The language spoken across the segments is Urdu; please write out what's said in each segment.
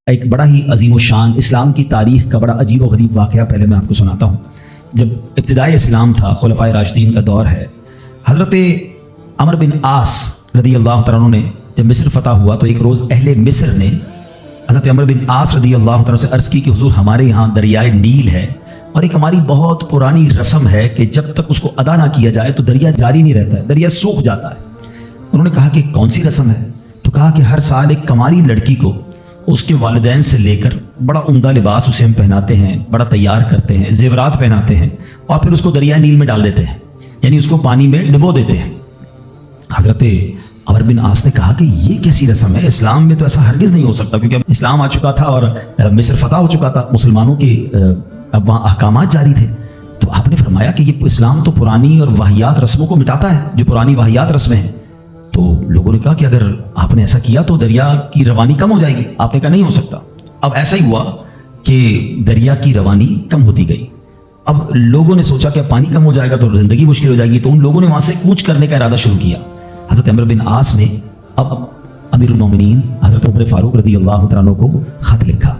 ایک بڑا ہی عظیم و شان اسلام کی تاریخ کا بڑا عجیب و غریب واقعہ پہلے میں آپ کو سناتا ہوں۔ جب ابتدائی اسلام تھا، خلفائے راشدین کا دور ہے، حضرت عمر بن عاص رضی اللہ تعالیٰ عنہ نے جب مصر فتح ہوا تو ایک روز اہل مصر نے حضرت عمر بن عاص رضی اللہ تعالیٰ سے عرض کی کہ حضور ہمارے یہاں دریائے نیل ہے اور ایک ہماری بہت پرانی رسم ہے کہ جب تک اس کو ادا نہ کیا جائے تو دریا جاری نہیں رہتا ہے، دریا سوکھ جاتا ہے۔ انہوں نے کہا کہ کون سی رسم ہے؟ تو کہا کہ ہر سال ایک کماری لڑکی کو اس کے والدین سے لے کر بڑا عمدہ لباس اسے ہم پہناتے ہیں، بڑا تیار کرتے ہیں، زیورات پہناتے ہیں اور پھر اس کو دریائے نیل میں ڈال دیتے ہیں، یعنی اس کو پانی میں ڈبو دیتے ہیں۔ حضرت عمر بن عاص نے کہا کہ یہ کیسی رسم ہے؟ اسلام میں تو ایسا ہرگز نہیں ہو سکتا، کیونکہ اب اسلام آ چکا تھا اور مصر فتح ہو چکا تھا، مسلمانوں کے اب وہاں احکامات جاری تھے۔ تو آپ نے فرمایا کہ یہ اسلام تو پرانی اور واہیات رسموں کو مٹاتا ہے، جو پرانی واہیات رسمیں ہیں۔ تو لوگوں نے کہا کہ اگر آپ نے ایسا کیا تو دریا کی روانی کم ہو جائے گی۔ آپ نے کہا نہیں ہو سکتا۔ اب ایسا ہی ہوا کہ دریا کی روانی کم ہوتی گئی۔ اب لوگوں نے سوچا کہ پانی کم ہو جائے گا تو زندگی مشکل ہو جائے گی، تو ان لوگوں نے وہاں سے کوچ کرنے کا ارادہ شروع کیا۔ حضرت عمر بن عاص نے اب امیر المومنین حضرت عمر فاروق رضی اللہ تعالیٰ عنہ کو خط لکھا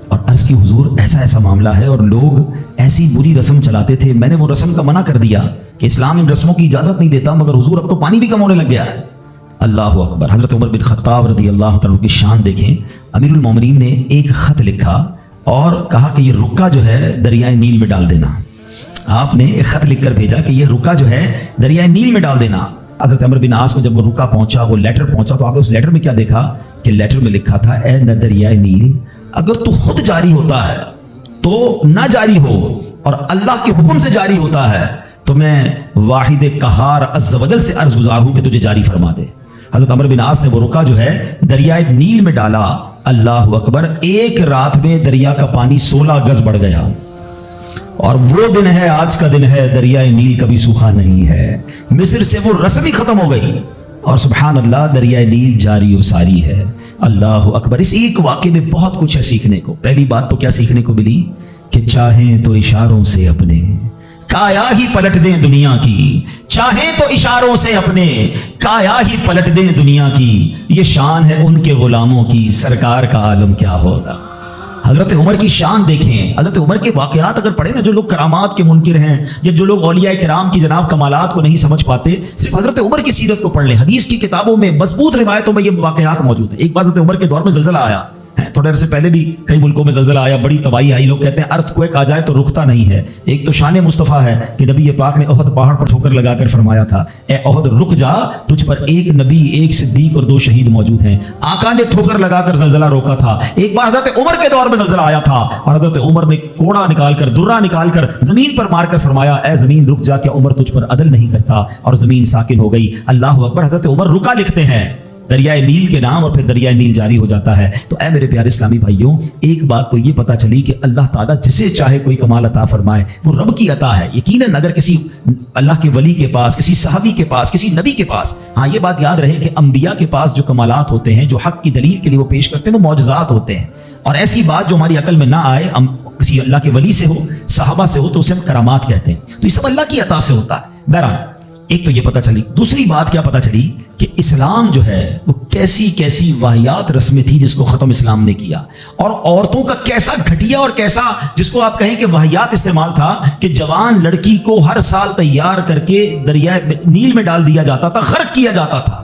اور عرض کی حضور ایسا ایسا معاملہ ہے اور لوگ ایسی بری رسم چلاتے تھے، میں نے وہ رسم کا منع کر دیا کہ اسلام ان رسموں کی اجازت نہیں دیتا، مگر حضور اب تو پانی بھی کم ہونے لگ گیا ہے۔ اللہ اکبر۔ حضرت عمر بن خطاب رضی اللہ تعالیٰ عنہ کی شان دیکھیں، امیر المومنین نے ایک خط لکھا اور کہا کہ یہ رکا جو ہے دریائے نیل میں ڈال دینا۔ آپ نے ایک خط لکھ کر بھیجا کہ یہ رکا جو ہے دریائے نیل میں ڈال دینا۔ حضرت عمر بن عاص کو جب وہ رکا پہنچا، وہ لیٹر پہنچا، تو آپ نے اس لیٹر میں کیا دیکھا کہ لیٹر میں لکھا تھا، اے دریائے نیل، اگر تو خود جاری ہوتا ہے تو نہ جاری ہو اور اللہ کے حکم سے جاری ہوتا ہے تو میں واحد قہار عز و جل سے عرض گزار ہوں کہ تجھے جاری فرما دے۔ حضرت عمر بن عاص نے وہ رکا جو ہے دریائے نیل میں ڈالا۔ اللہ اکبر، ایک رات میں دریا کا پانی 16 گز بڑھ گیا، اور وہ دن ہے، آج کا دن ہے، دریائے نیل کبھی سوکھا نہیں ہے۔ مصر سے وہ رسم ہی ختم ہو گئی اور سبحان اللہ دریائے نیل جاری و ساری ہے۔ اللہ اکبر۔ اس ایک واقعے میں بہت کچھ ہے سیکھنے کو۔ پہلی بات تو کیا سیکھنے کو ملی کہ چاہیں تو اشاروں سے اپنے کایا ہی پلٹ دیں دنیا کی، چاہیں تو اشاروں سے اپنے کایا ہی پلٹ دیں دنیا کی، یہ شان ہے ان کے غلاموں کی، سرکار کا عالم کیا ہوگا۔ حضرت عمر کی شان دیکھیں، حضرت عمر کے واقعات اگر پڑھیں نا، جو لوگ کرامات کے منکر ہیں یا جو لوگ اولیاء کرام کی جناب کمالات کو نہیں سمجھ پاتے، صرف حضرت عمر کی سیرت کو پڑھ لیں۔ حدیث کی کتابوں میں مضبوط روایتوں میں یہ واقعات موجود ہیں۔ ایک بار حضرت عمر کے دور میں زلزلہ آیا، تھوڑے عرصے پہلے بھی کئی ملکوں میں زلزلہ آیا، بڑی تباہی آئی۔ لوگ کہتے ہیں ارتھ کوئک آ جائے تو رکتا نہیں ہے۔ ایک تو شان مصطفیٰ ہے کہ نبی پاک نے احد پہاڑ پر ٹھوکر لگا کر فرمایا تھا، اے احد رک جا، تجھ پر ایک نبی، ایک صدیق اور 2 شہید موجود ہیں۔ آقا نے ٹھوکر لگا کر زلزلہ روکا تھا۔ ایک بار حضرت عمر کے دور میں زلزلہ آیا تھا اور حضرت عمر نے کوڑا نکال کر، درہ نکال کر زمین پر مار کر فرمایا، اے زمین رک جا، کیا عمر تجھ پر عدل نہیں کرتا؟ اور زمین ساکن ہو گئی۔ اللہ اکبر۔ حضرت عمر رکا لکھتے ہیں دریائے نیل کے نام اور پھر دریائے نیل جاری ہو جاتا ہے۔ تو اے میرے پیارے اسلامی بھائیوں، ایک بات تو یہ پتا چلی کہ اللہ تعالیٰ جسے چاہے کوئی کمال عطا فرمائے، وہ رب کی عطا ہے۔ یقیناً اگر کسی اللہ کے ولی کے پاس، کسی صحابی کے پاس، کسی نبی کے پاس، ہاں یہ بات یاد رہے کہ انبیاء کے پاس جو کمالات ہوتے ہیں، جو حق کی دلیل کے لیے وہ پیش کرتے ہیں، وہ معجزات ہوتے ہیں، اور ایسی بات جو ہماری عقل میں نہ آئے، کسی اللہ کے ولی سے ہو، صحابہ سے ہو، تو اسے ہم کرامات کہتے ہیں۔ تو یہ سب اللہ کی عطا سے ہوتا ہے۔ بہرحال ایک تو یہ پتہ چلی۔ دوسری بات کیا پتہ چلی کہ اسلام جو ہے وہ کیسی کیسی واہیات رسمیں تھی جس کو ختم اسلام نے کیا، اور عورتوں کا کیسا گھٹیا اور کیسا جس کو آپ کہیں کہ واہیات استعمال تھا کہ جوان لڑکی کو ہر سال تیار کر کے دریائے نیل میں ڈال دیا جاتا تھا، غرق کیا جاتا تھا۔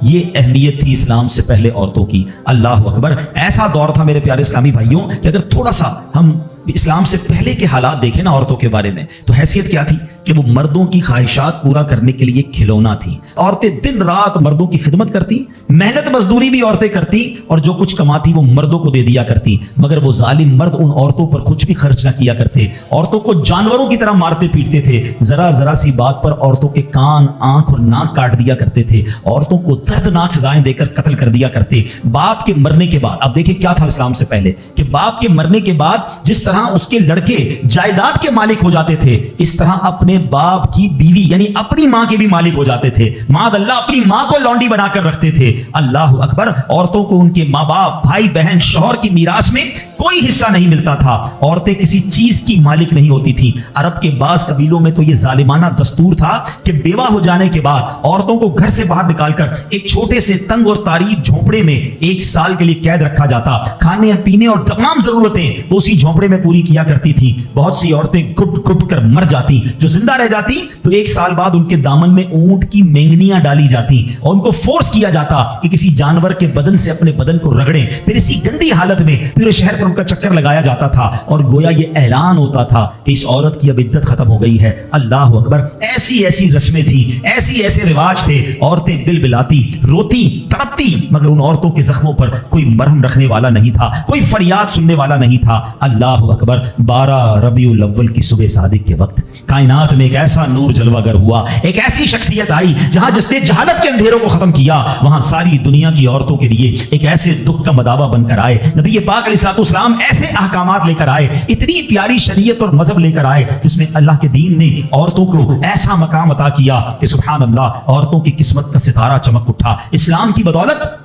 یہ اہمیت تھی اسلام سے پہلے عورتوں کی۔ اللہ اکبر۔ ایسا دور تھا میرے پیارے اسلامی بھائیوں کہ اگر تھوڑا سا ہم اسلام سے پہلے کے حالات دیکھیں نا عورتوں کے بارے میں، تو حیثیت کیا تھی کہ وہ مردوں کی خواہشات پورا کرنے کے لیے کھلونا تھی۔ عورتیں دن رات مردوں کی خدمت کرتی، محنت مزدوری بھی عورتیں کرتی، اور جو کچھ کماتی وہ مردوں کو دے دیا کرتی، مگر وہ ظالم مرد ان عورتوں پر کچھ بھی خرچ نہ کیا کرتے۔ عورتوں کو جانوروں کی طرح مارتے پیٹتے تھے، ذرا ذرا سی بات پر عورتوں کے کان، آنکھ اور ناک کاٹ دیا کرتے تھے، عورتوں کو دردناک سزائیں دے کر قتل کر دیا کرتے۔ باپ کے مرنے کے بعد، اب دیکھیں کیا تھا اسلام سے پہلے کہ باپ کے مرنے کے بعد جس طرح طرح اس کے لڑکے جائیداد کے مالک ہو جاتے تھے، اس طرح اپنے باپ کی بیوی یعنی اپنی ماں کے بھی مالک ہو جاتے تھے۔ معاذ اللہ اپنی ماں کو لونڈی بنا کر رکھتے تھے۔ اللہ اکبر، عورتوں کو ان کے ماں باپ، بھائی بہن، شوہر کی میراث میں کوئی حصہ نہیں ملتا تھا۔ عورتیں کسی چیز کی مالک نہیں ہوتی تھی۔ عرب کے بعض قبیلوں میں تو یہ ظالمانہ دستور تھا کہ بیوہ ہو جانے کے بعد عورتوں کو گھر سے باہر نکال کر ایک چھوٹے سے تنگ اور تاریک جھونپڑے میں 1 سال کے لیے قید رکھا جاتا۔ کھانے پینے اور تمام ضرورتیں وہ اسی جھونپڑے میں پوری کیا کرتی تھی۔ بہت سی عورتیں گھٹ گھٹ کر مر جاتی، جو زندہ رہ جاتی تو 1 سال بعد ان کے دامن میں اونٹ کی مینگنیاں ڈالی جاتی اور ان کو فورس کیا جاتا کہ کسی جانور کے بدن سے اپنے بدن کو رگڑیں، پھر اسی گندی حالت میں پورے شہر پر ان کا چکر لگایا جاتا تھا اور گویا یہ اعلان ہوتا تھا کہ اس عورت کی اب عدت ختم ہو گئی ہے۔ اللہ اکبر، ایسی رسمیں تھی، ایسے رواج تھے۔ عورتیں بلبلاتی، روتی، تڑپتی، مگر ان عورتوں کے زخموں پر کوئی مرہم رکھنے والا نہیں تھا، کوئی فریاد سننے والا نہیں تھا۔ اللہ اکبر، 12 ربیع الاول کی صبح صادق کے وقت کائنات میں ایک ایسا نور جلوہ گر ہوا، ایک ایسی شخصیت آئی جہاں جس نے جہالت کے اندھیروں کو ختم کیا، وہاں ساری دنیا کی عورتوں کے لیے ایک ایسے دکھ کا مداوا بن کر آئے۔ نبی پاک علیہ السلام ایسے احکامات لے کر آئے، اتنی پیاری شریعت اور مذہب لے کر آئے جس میں اللہ کے دین نے عورتوں کو ایسا مقام عطا کیا کہ سبحان اللہ، عورتوں کی قسمت کا ستارہ چمک اٹھا۔ اسلام کی بدولت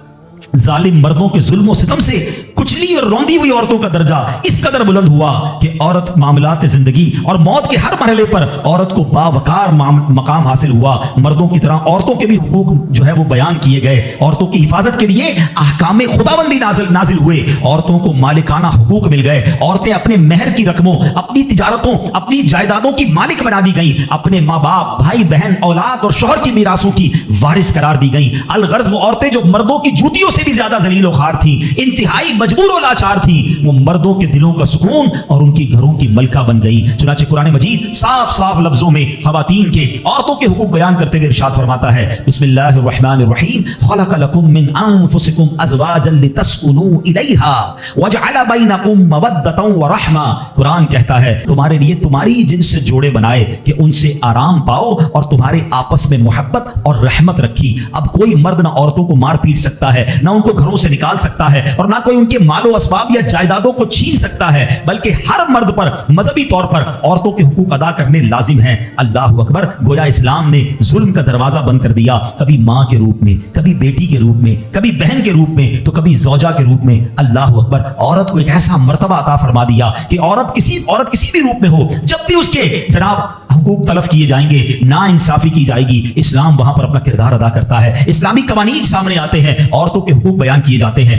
ظالم مردوں کے ظلم و ستم سے کچلی اور روندی ہوئی عورتوں کا درجہ اس قدر بلند ہوا کہ عورت معاملات زندگی اور موت کے ہر مرحلے پر عورت کو باوقار مقام حاصل ہوا۔ مردوں کی طرح عورتوں کے بھی حقوق جو ہے وہ بیان کیے گئے، عورتوں کی حفاظت کے لیے احکام خداوندی نازل ہوئے، عورتوں کو مالکانہ حقوق مل گئے، عورتیں اپنے مہر کی رقموں، اپنی تجارتوں، اپنی جائیدادوں کی مالک بنا دی گئیں، اپنے ماں باپ، بھائی بہن، اولاد اور شوہر کی میراثوں کی وارث قرار دی گئیں۔ الغرض وہ عورتیں جو مردوں کی جوتیوں سے بھی زیادہ ذلیل و خوار تھیں، انتہائی مجبور و لاچار تھیں، وہ مردوں کے دلوں کا سکون اور ان کی گھروں کی ملکہ بن گئی۔ چنانچہ قرآن مجید صاف لفظوں میں خواتین کے، عورتوں کے حقوق بیان کرتے ہوئے ارشاد فرماتا ہے، بسم اللہ الرحمن الرحیم، خلق لکم من انفسکم ازواجا لتسکنوا الیہا وجعل بینکم مودۃ ورحمہ۔ قرآن کہتا ہے تمہارے لیے تمہاری جنس سے جوڑے بنائے کہ ان سے آرام پاؤ اور تمہارے آپس میں محبت اور رحمت رکھی۔ اب کوئی مرد نہ عورتوں کو مار پیٹ سکتا ہے، نہ ان کو گھروں سے نکال سکتا ہے، اور نہ کوئی ان کے مال و اسباب یا جائیدادوں کو چھین سکتا ہے، بلکہ ہر مرد پر مذہبی طور پر عورتوں کے حقوق ادا کرنے لازم ہیں۔ اللہ اکبر، گویا اسلام نے ظلم کا دروازہ بند کر دیا، کبھی ماں کے روپ میں، کبھی بیٹی کے روپ میں، کبھی بہن کے روپ میں، تو کبھی زوجہ کے روپ میں۔ اللہ اکبر، عورت کو ایک ایسا مرتبہ عطا فرما دیا کہ عورت کسی بھی روپ میں ہو، جب بھی اس کے جناب حقوق تلف کیے جائیں گے، نا انصافی کی جائے گی، اسلام وہاں پر اپنا کردار ادا کرتا ہے۔ اسلامی قوانین سامنے آتے ہیں، عورتوں کے حقوق بیان کیے جاتے ہیں۔